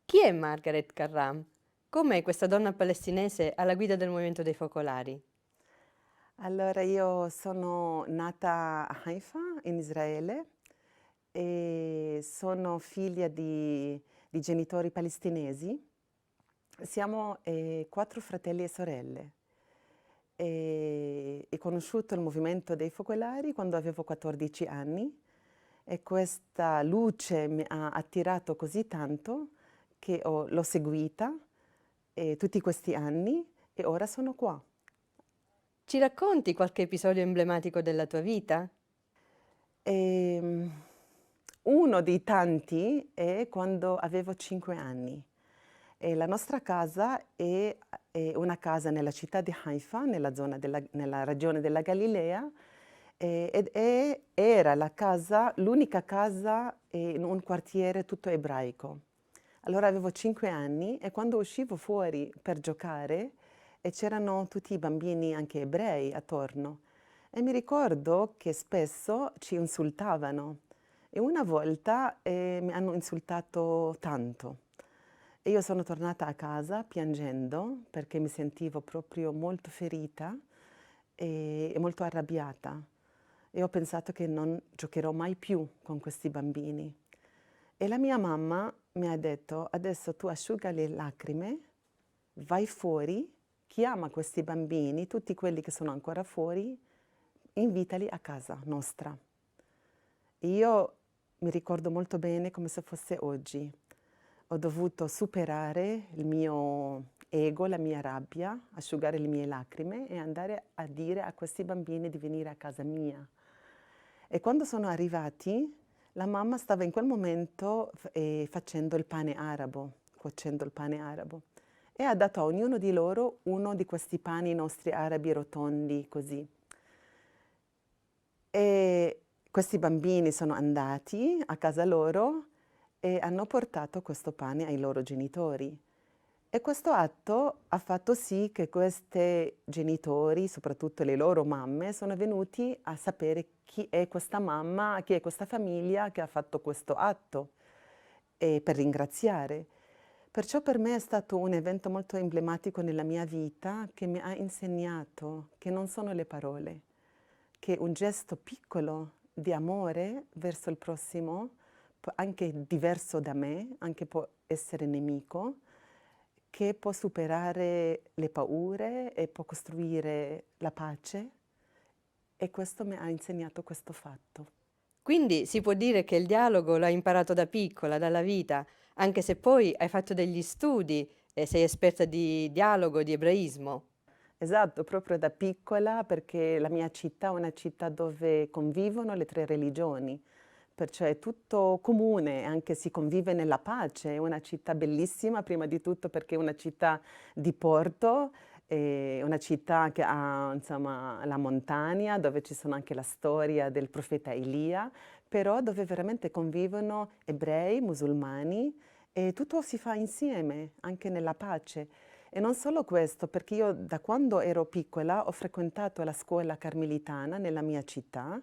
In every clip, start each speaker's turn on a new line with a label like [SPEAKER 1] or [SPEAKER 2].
[SPEAKER 1] Chi è Margaret Carram? Com'è questa donna palestinese alla guida del Movimento dei Focolari?
[SPEAKER 2] Allora, io sono nata a Haifa, in Israele, e sono figlia di genitori palestinesi. Siamo quattro fratelli e sorelle. E ho conosciuto il movimento dei focolari quando avevo 14 anni e questa luce mi ha attirato così tanto che l'ho seguita tutti questi anni e ora sono qua.
[SPEAKER 1] Ci racconti qualche episodio emblematico della tua vita?
[SPEAKER 2] Ehm, Uno dei tanti è quando avevo 5 anni. E la nostra casa è una casa nella città di Haifa, nella regione della Galilea, era l'unica casa in un quartiere tutto ebraico. Allora avevo 5 anni e quando uscivo fuori per giocare e c'erano tutti i bambini anche ebrei attorno e mi ricordo che spesso ci insultavano e una volta mi hanno insultato tanto. E io sono tornata a casa piangendo perché mi sentivo proprio molto ferita e molto arrabbiata. E ho pensato che non giocherò mai più con questi bambini. E la mia mamma mi ha detto, adesso tu asciuga le lacrime, vai fuori, chiama questi bambini, tutti quelli che sono ancora fuori, invitali a casa nostra. Io mi ricordo molto bene come se fosse oggi. Ho dovuto superare il mio ego, la mia rabbia, asciugare le mie lacrime e andare a dire a questi bambini di venire a casa mia. E quando sono arrivati, la mamma stava in quel momento facendo il pane arabo, cuocendo il pane arabo. E ha dato a ognuno di loro uno di questi pani nostri arabi rotondi, così. E questi bambini sono andati a casa loro e hanno portato questo pane ai loro genitori. E questo atto ha fatto sì che questi genitori, soprattutto le loro mamme, sono venuti a sapere chi è questa mamma, chi è questa famiglia che ha fatto questo atto e per ringraziare. Perciò per me è stato un evento molto emblematico nella mia vita che mi ha insegnato che non sono le parole, che un gesto piccolo di amore verso il prossimo, anche diverso da me, anche può essere nemico, che può superare le paure e può costruire la pace e questo mi ha insegnato questo fatto.
[SPEAKER 1] Quindi si può dire che il dialogo l'hai imparato da piccola, dalla vita, anche se poi hai fatto degli studi e sei esperta di dialogo, di ebraismo.
[SPEAKER 2] Esatto, proprio da piccola perché la mia città è una città dove convivono le tre religioni, perciò è tutto comune, anche si convive nella pace, è una città bellissima prima di tutto perché è una città di porto, è una città che ha insomma la montagna dove ci sono anche la storia del profeta Elia, però dove veramente convivono ebrei, musulmani e tutto si fa insieme, anche nella pace. E non solo questo, perché io da quando ero piccola ho frequentato la scuola carmelitana nella mia città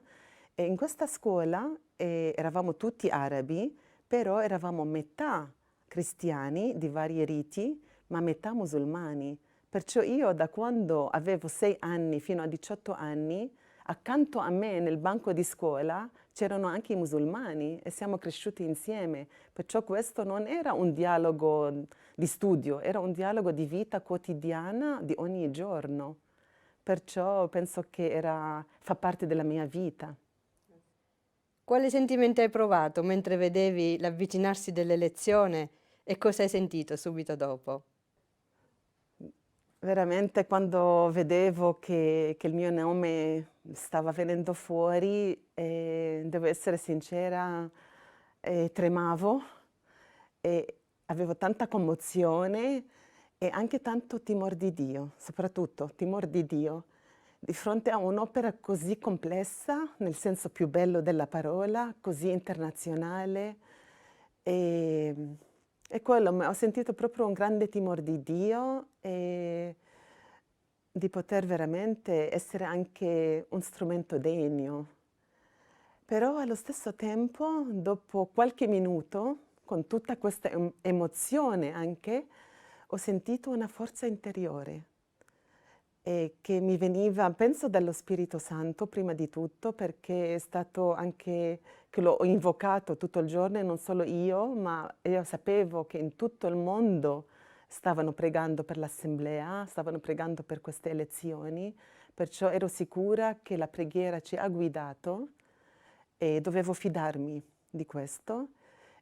[SPEAKER 2] e in questa scuola eravamo tutti arabi, però eravamo metà cristiani di vari riti, ma metà musulmani. Perciò io da quando avevo 6 anni fino a 18 anni, accanto a me nel banco di scuola c'erano anche i musulmani e siamo cresciuti insieme. Perciò questo non era un dialogo di studio, era un dialogo di vita quotidiana di ogni giorno. Perciò penso che fa parte della mia vita.
[SPEAKER 1] Quale sentimento hai provato mentre vedevi l'avvicinarsi dell'elezione e cosa hai sentito subito dopo?
[SPEAKER 2] Veramente quando vedevo che il mio nome stava venendo fuori, devo essere sincera, tremavo e avevo tanta commozione e anche tanto timore di Dio, soprattutto timore di Dio, di fronte a un'opera così complessa, nel senso più bello della parola, così internazionale. E, e quello, ho sentito proprio un grande timore di Dio e di poter veramente essere anche un strumento degno. Però allo stesso tempo, dopo qualche minuto, con tutta questa emozione anche, ho sentito una forza interiore che mi veniva, penso, dallo Spirito Santo prima di tutto, perché è stato anche che l'ho invocato tutto il giorno, e non solo io, ma io sapevo che in tutto il mondo stavano pregando per l'Assemblea, stavano pregando per queste elezioni, perciò ero sicura che la preghiera ci ha guidato e dovevo fidarmi di questo.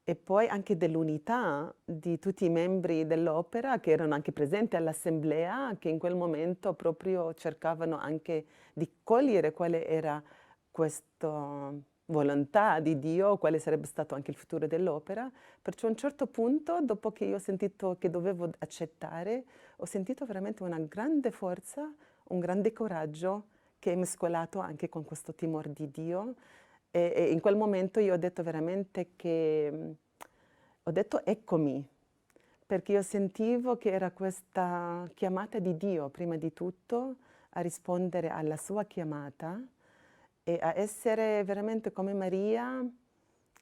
[SPEAKER 2] E poi anche dell'unità di tutti i membri dell'opera che erano anche presenti all'assemblea, che in quel momento proprio cercavano anche di cogliere quale era questa volontà di Dio, quale sarebbe stato anche il futuro dell'opera. Perciò a un certo punto, dopo che io ho sentito che dovevo accettare, ho sentito veramente una grande forza, un grande coraggio che è mescolato anche con questo timore di Dio. E in quel momento io ho detto veramente che, ho detto eccomi, perché io sentivo che era questa chiamata di Dio, prima di tutto, a rispondere alla sua chiamata e a essere veramente come Maria,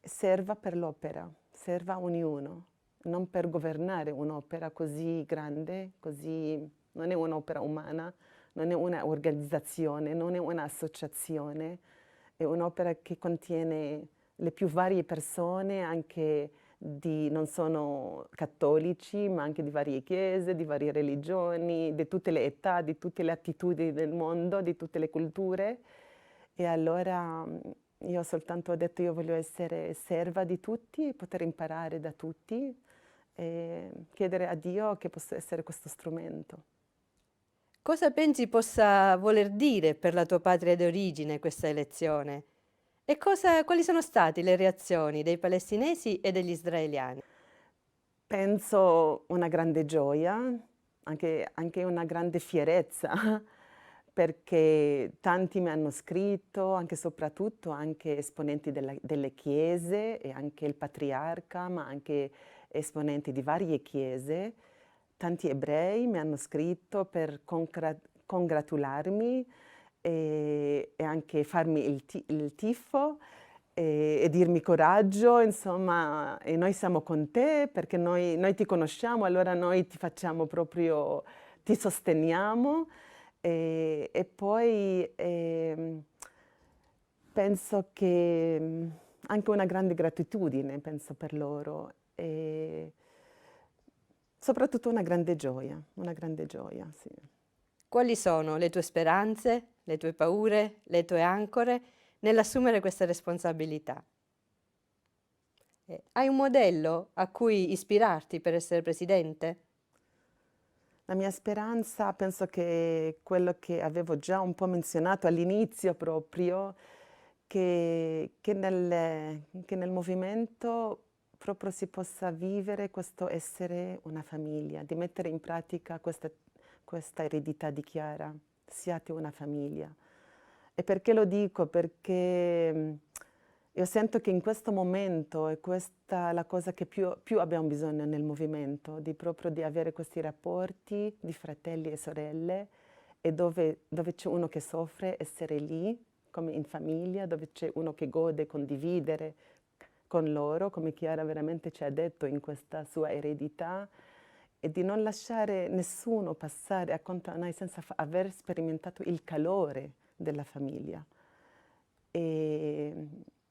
[SPEAKER 2] serva per l'opera, serva a ognuno, non per governare un'opera così grande, così, non è un'opera umana, non è una organizzazione, non è un'associazione, è un'opera che contiene le più varie persone, anche non sono cattolici, ma anche di varie chiese, di varie religioni, di tutte le età, di tutte le attitudini del mondo, di tutte le culture. E allora io soltanto ho detto io voglio essere serva di tutti e poter imparare da tutti e chiedere a Dio che possa essere questo strumento.
[SPEAKER 1] Cosa pensi possa voler dire per la tua patria d'origine questa elezione? E quali sono state le reazioni dei palestinesi e degli israeliani?
[SPEAKER 2] Penso una grande gioia, anche una grande fierezza, perché tanti mi hanno scritto, anche soprattutto anche esponenti delle chiese e anche il patriarca, ma anche esponenti di varie chiese. Tanti ebrei mi hanno scritto per congratularmi e anche farmi il tifo e dirmi coraggio, insomma, e noi siamo con te perché noi ti conosciamo, allora noi ti facciamo proprio, ti sosteniamo. E poi penso che anche una grande gratitudine, penso per loro, e soprattutto una grande gioia, sì.
[SPEAKER 1] Quali sono le tue speranze, le tue paure, le tue ancore nell'assumere questa responsabilità? Hai un modello a cui ispirarti per essere presidente?
[SPEAKER 2] La mia speranza, penso che quello che avevo già un po' menzionato all'inizio proprio, che nel movimento proprio si possa vivere questo essere una famiglia, di mettere in pratica questa eredità di Chiara, siate una famiglia. E perché lo dico? Perché io sento che in questo momento è questa la cosa che più abbiamo bisogno nel movimento, proprio di avere questi rapporti di fratelli e sorelle e dove c'è uno che soffre, essere lì come in famiglia, dove c'è uno che gode, condividere con loro, come Chiara veramente ci ha detto in questa sua eredità, e di non lasciare nessuno passare accanto a noi senza aver sperimentato il calore della famiglia. E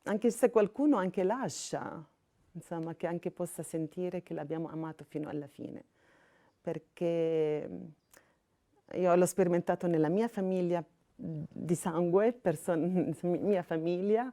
[SPEAKER 2] anche se qualcuno anche lascia, insomma, che anche possa sentire che l'abbiamo amato fino alla fine. Perché io l'ho sperimentato nella mia famiglia di sangue, mia famiglia,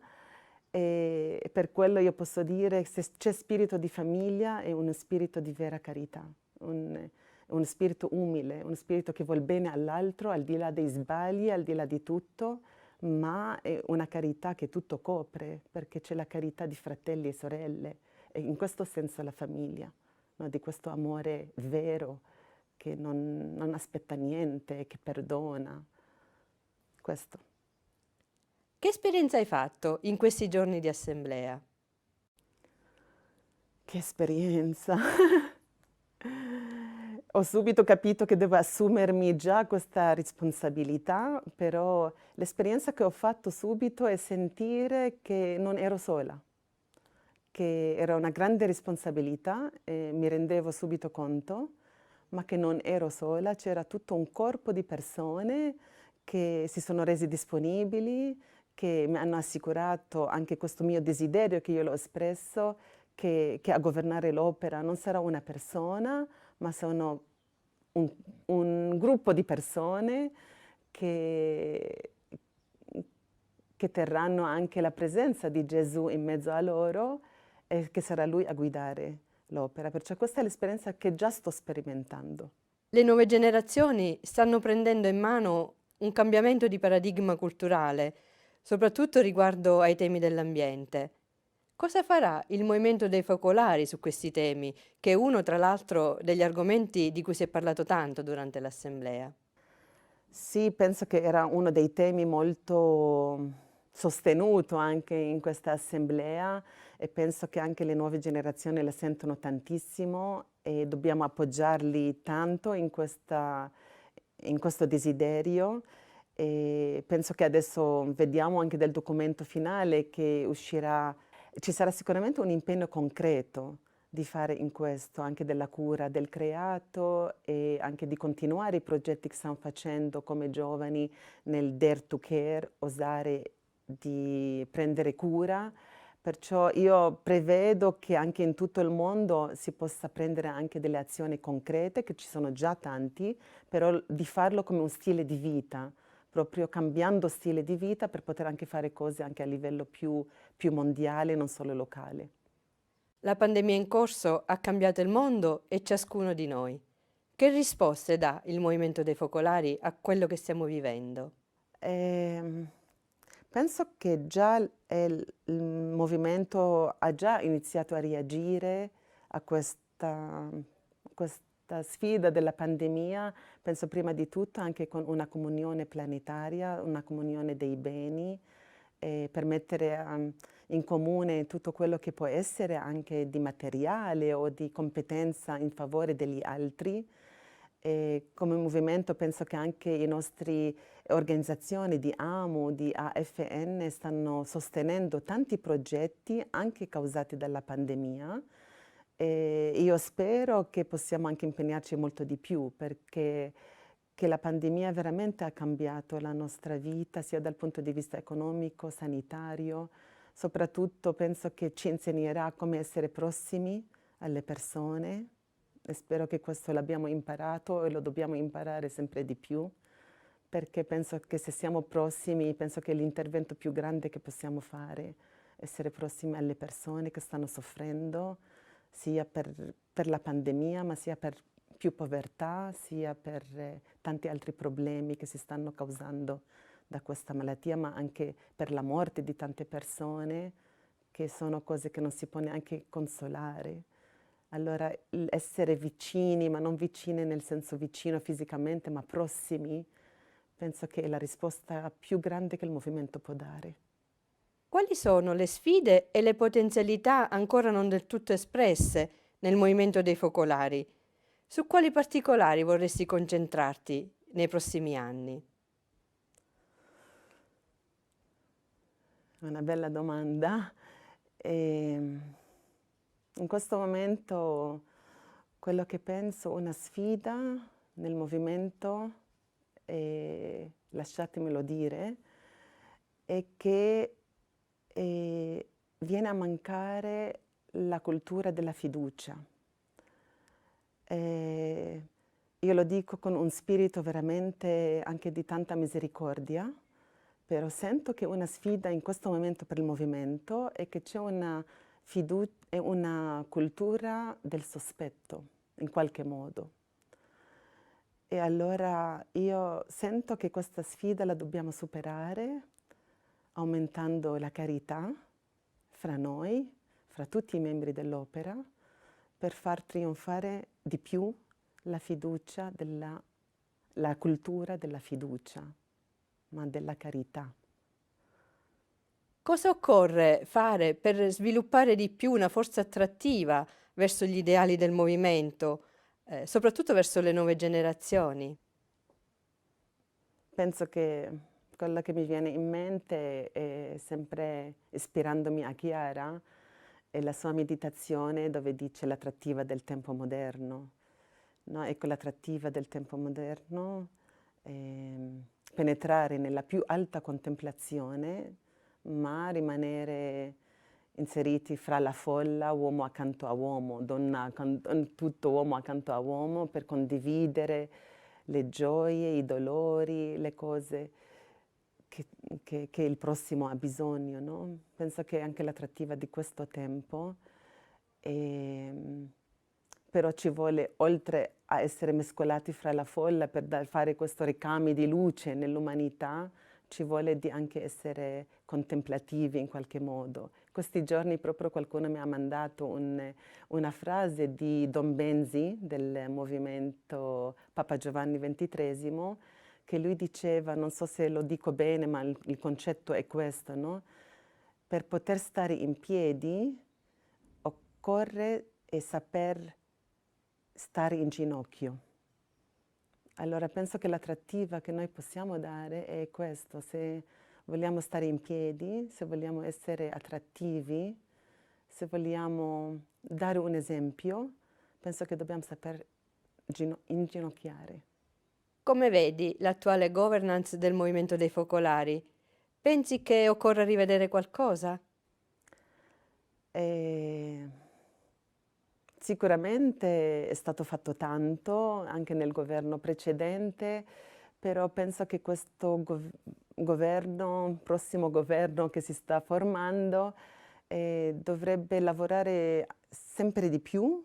[SPEAKER 2] e per quello io posso dire che se c'è spirito di famiglia è uno spirito di vera carità, uno spirito umile, uno spirito che vuol bene all'altro, al di là dei sbagli, al di là di tutto, ma è una carità che tutto copre, perché c'è la carità di fratelli e sorelle, e in questo senso la famiglia, no? Di questo amore vero, che non aspetta niente, che perdona. Questo.
[SPEAKER 1] Che esperienza hai fatto in questi giorni di assemblea?
[SPEAKER 2] Che esperienza! Ho subito capito che devo assumermi già questa responsabilità, però l'esperienza che ho fatto subito è sentire che non ero sola, che era una grande responsabilità e mi rendevo subito conto, ma che non ero sola, c'era tutto un corpo di persone che si sono resi disponibili, che mi hanno assicurato anche questo mio desiderio che io l'ho espresso, che a governare l'opera non sarà una persona, ma sono un, un gruppo di persone che, che terranno anche la presenza di Gesù in mezzo a loro e che sarà Lui a guidare l'opera. Perciò questa è l'esperienza che già sto sperimentando.
[SPEAKER 1] Le nuove generazioni stanno prendendo in mano un cambiamento di paradigma culturale, soprattutto riguardo ai temi dell'ambiente. Cosa farà il Movimento dei Focolari su questi temi, che è uno, tra l'altro, degli argomenti di cui si è parlato tanto durante l'Assemblea?
[SPEAKER 2] Sì, penso che era uno dei temi molto sostenuto anche in questa assemblea e penso che anche le nuove generazioni la sentono tantissimo e dobbiamo appoggiarli tanto in questo desiderio. E penso che adesso vediamo anche del documento finale che uscirà, ci sarà sicuramente un impegno concreto di fare in questo, anche della cura del creato e anche di continuare i progetti che stiamo facendo come giovani nel Dare to Care, osare di prendere cura. Perciò io prevedo che anche in tutto il mondo si possa prendere anche delle azioni concrete, che ci sono già tanti, però di farlo come un stile di vita, proprio cambiando stile di vita per poter anche fare cose anche a livello più mondiale, non solo locale.
[SPEAKER 1] La pandemia in corso ha cambiato il mondo e ciascuno di noi. Che risposte dà il Movimento dei Focolari a quello che stiamo vivendo?
[SPEAKER 2] Ehm, Penso che già il movimento ha già iniziato a reagire a questa sfida della pandemia, penso prima di tutto anche con una comunione planetaria, una comunione dei beni, per mettere in comune tutto quello che può essere anche di materiale o di competenza in favore degli altri. E come movimento penso che anche le nostre organizzazioni di AMU, di AFN stanno sostenendo tanti progetti anche causati dalla pandemia e io spero che possiamo anche impegnarci molto di più perché che la pandemia veramente ha cambiato la nostra vita sia dal punto di vista economico, sanitario, soprattutto penso che ci insegnerà come essere prossimi alle persone e spero che questo l'abbiamo imparato e lo dobbiamo imparare sempre di più, perché penso che se siamo prossimi, penso che l'intervento più grande che possiamo fare è essere prossimi alle persone che stanno soffrendo, sia per la pandemia, ma sia per più povertà, sia per tanti altri problemi che si stanno causando da questa malattia, ma anche per la morte di tante persone, che sono cose che non si può neanche consolare. Allora, essere vicini, ma non vicini nel senso vicino fisicamente, ma prossimi, penso che è la risposta più grande che il movimento può dare.
[SPEAKER 1] Quali sono le sfide e le potenzialità ancora non del tutto espresse nel Movimento dei Focolari? Su quali particolari vorresti concentrarti nei prossimi anni?
[SPEAKER 2] È una bella domanda. In questo momento quello che penso, una sfida nel movimento, lasciatemelo dire, è che viene a mancare la cultura della fiducia. Io lo dico con un spirito veramente anche di tanta misericordia, però sento che una sfida in questo momento per il movimento è che c'è una cultura del sospetto, in qualche modo. E allora io sento che questa sfida la dobbiamo superare aumentando la carità fra noi, fra tutti i membri dell'opera, per far trionfare di più la fiducia la cultura della fiducia, ma della carità.
[SPEAKER 1] Cosa occorre fare per sviluppare di più una forza attrattiva verso gli ideali del movimento, soprattutto verso le nuove generazioni?
[SPEAKER 2] Penso che quello che mi viene in mente è sempre ispirandomi a Chiara, e la sua meditazione dove dice l'attrattiva del tempo moderno. No? Ecco l'attrattiva del tempo moderno, penetrare nella più alta contemplazione, ma rimanere inseriti fra la folla, uomo accanto a uomo, donna, tutto uomo accanto a uomo, per condividere le gioie, i dolori, le cose che, che il prossimo ha bisogno, no? Penso che è anche l'attrattiva di questo tempo, però ci vuole, oltre a essere mescolati fra la folla per fare questo ricambio di luce nell'umanità, ci vuole di anche essere contemplativi in qualche modo. Questi giorni proprio qualcuno mi ha mandato una frase di Don Benzi del movimento Papa Giovanni XXIII, che lui diceva, non so se lo dico bene, ma il concetto è questo, no? Per poter stare in piedi occorre saper stare in ginocchio. Allora penso che l'attrattiva che noi possiamo dare è questo: se vogliamo stare in piedi, se vogliamo essere attrattivi, se vogliamo dare un esempio, penso che dobbiamo saper inginocchiare.
[SPEAKER 1] Come vedi l'attuale governance del Movimento dei Focolari? Pensi che occorra rivedere qualcosa?
[SPEAKER 2] Sicuramente è stato fatto tanto anche nel governo precedente, però penso che questo governo, prossimo governo che si sta formando, dovrebbe lavorare sempre di più,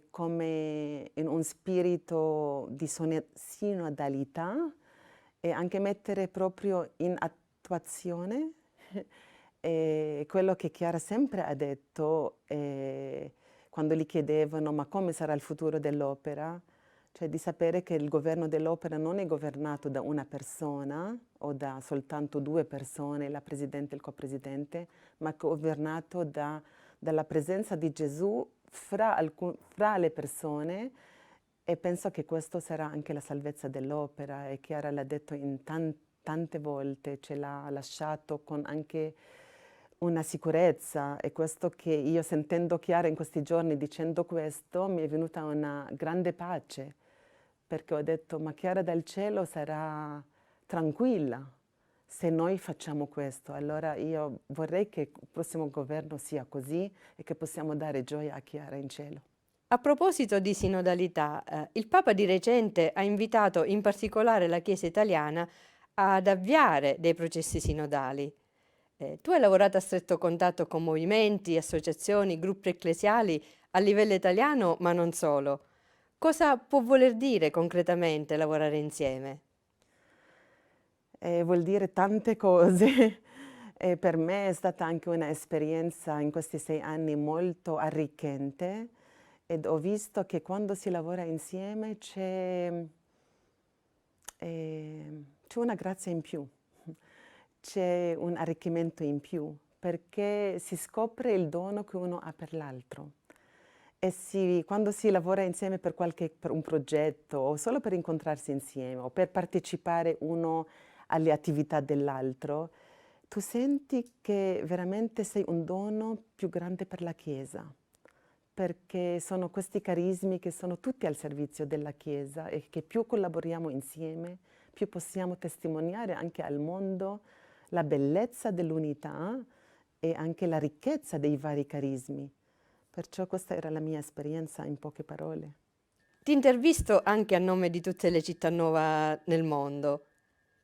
[SPEAKER 2] come in un spirito di sinodalità, e anche mettere proprio in attuazione quello che Chiara sempre ha detto, quando gli chiedevano ma come sarà il futuro dell'opera, cioè di sapere che il governo dell'opera non è governato da una persona o da soltanto due persone, la presidente e il copresidente, ma governato dalla presenza di Gesù fra le persone, e penso che questo sarà anche la salvezza dell'opera, e Chiara l'ha detto in tante volte, ce l'ha lasciato con anche una sicurezza, e questo che io, sentendo Chiara in questi giorni dicendo questo, mi è venuta una grande pace, perché ho detto ma Chiara dal cielo sarà tranquilla se noi facciamo questo. Allora io vorrei che il prossimo governo sia così e che possiamo dare gioia a Chiara in cielo.
[SPEAKER 1] A proposito di sinodalità, il Papa di recente ha invitato in particolare la Chiesa italiana ad avviare dei processi sinodali. Tu hai lavorato a stretto contatto con movimenti, associazioni, gruppi ecclesiali a livello italiano, ma non solo. Cosa può voler dire concretamente lavorare insieme?
[SPEAKER 2] Vuol dire tante cose. E per me è stata anche un'esperienza in questi 6 anni molto arricchente, ed ho visto che quando si lavora insieme c'è una grazia in più, c'è un arricchimento in più, perché si scopre il dono che uno ha per l'altro. E quando si lavora insieme per un progetto, o solo per incontrarsi insieme, o per partecipare uno alle attività dell'altro, tu senti che veramente sei un dono più grande per la Chiesa, perché sono questi carismi che sono tutti al servizio della Chiesa, e che più collaboriamo insieme, più possiamo testimoniare anche al mondo la bellezza dell'unità e anche la ricchezza dei vari carismi. Perciò questa era la mia esperienza in poche parole.
[SPEAKER 1] Ti intervisto anche a nome di tutte le città nuove nel mondo.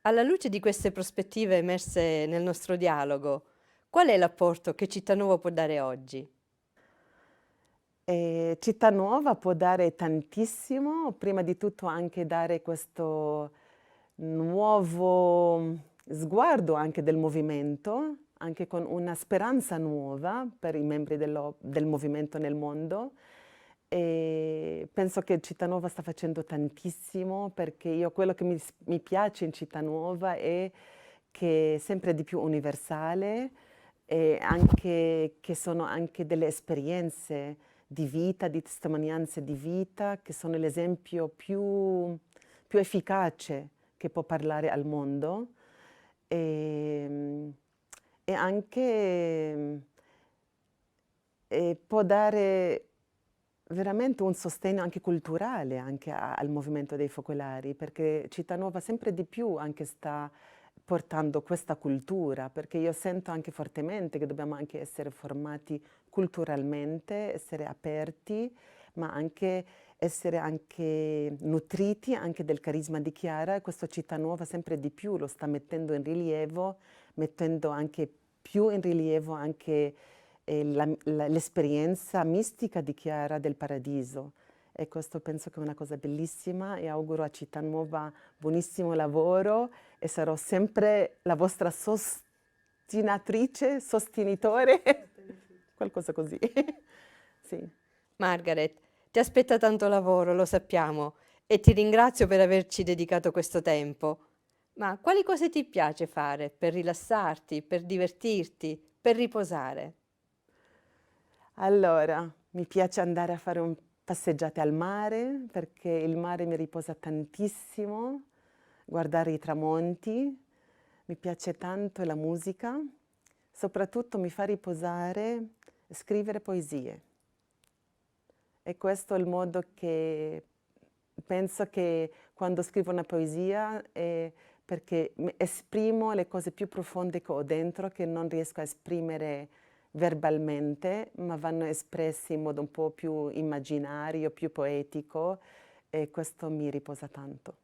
[SPEAKER 1] Alla luce di queste prospettive emerse nel nostro dialogo, qual è l'apporto che Cittanuova può dare oggi?
[SPEAKER 2] Città Nuova può dare tantissimo, prima di tutto anche dare questo nuovo sguardo anche del movimento, anche con una speranza nuova per i membri del movimento nel mondo. E penso che Città Nuova sta facendo tantissimo, perché quello che mi piace in Città Nuova è che è sempre di più universale, e anche che sono anche delle esperienze di vita, di testimonianze di vita, che sono l'esempio più efficace che può parlare al mondo. E, e anche può dare veramente un sostegno anche culturale anche al movimento dei focolari, perché Cittanuova sempre di più anche sta portando questa cultura, perché io sento anche fortemente che dobbiamo anche essere formati culturalmente, essere aperti, ma anche essere anche nutriti anche del carisma di Chiara, e questo Cittanuova sempre di più lo sta mettendo in rilievo, mettendo anche più in rilievo anche l'esperienza mistica di Chiara del Paradiso. E questo penso che è una cosa bellissima, e auguro a Cittanuova buonissimo lavoro, e sarò sempre la vostra sostenitore, qualcosa così. Sì.
[SPEAKER 1] Margaret, ti aspetta tanto lavoro, lo sappiamo, e ti ringrazio per averci dedicato questo tempo. Ma quali cose ti piace fare per rilassarti, per divertirti, per riposare?
[SPEAKER 2] Allora, mi piace andare a fare passeggiate al mare, perché il mare mi riposa tantissimo, guardare i tramonti, mi piace tanto la musica, soprattutto mi fa riposare scrivere poesie. E questo è il modo che penso che quando scrivo una poesia è perché esprimo le cose più profonde che ho dentro, che non riesco a esprimere verbalmente, ma vanno espressi in modo un po' più immaginario, più poetico, e questo mi riposa tanto.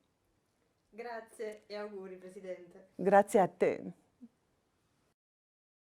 [SPEAKER 1] Grazie e auguri, Presidente.
[SPEAKER 2] Grazie a te.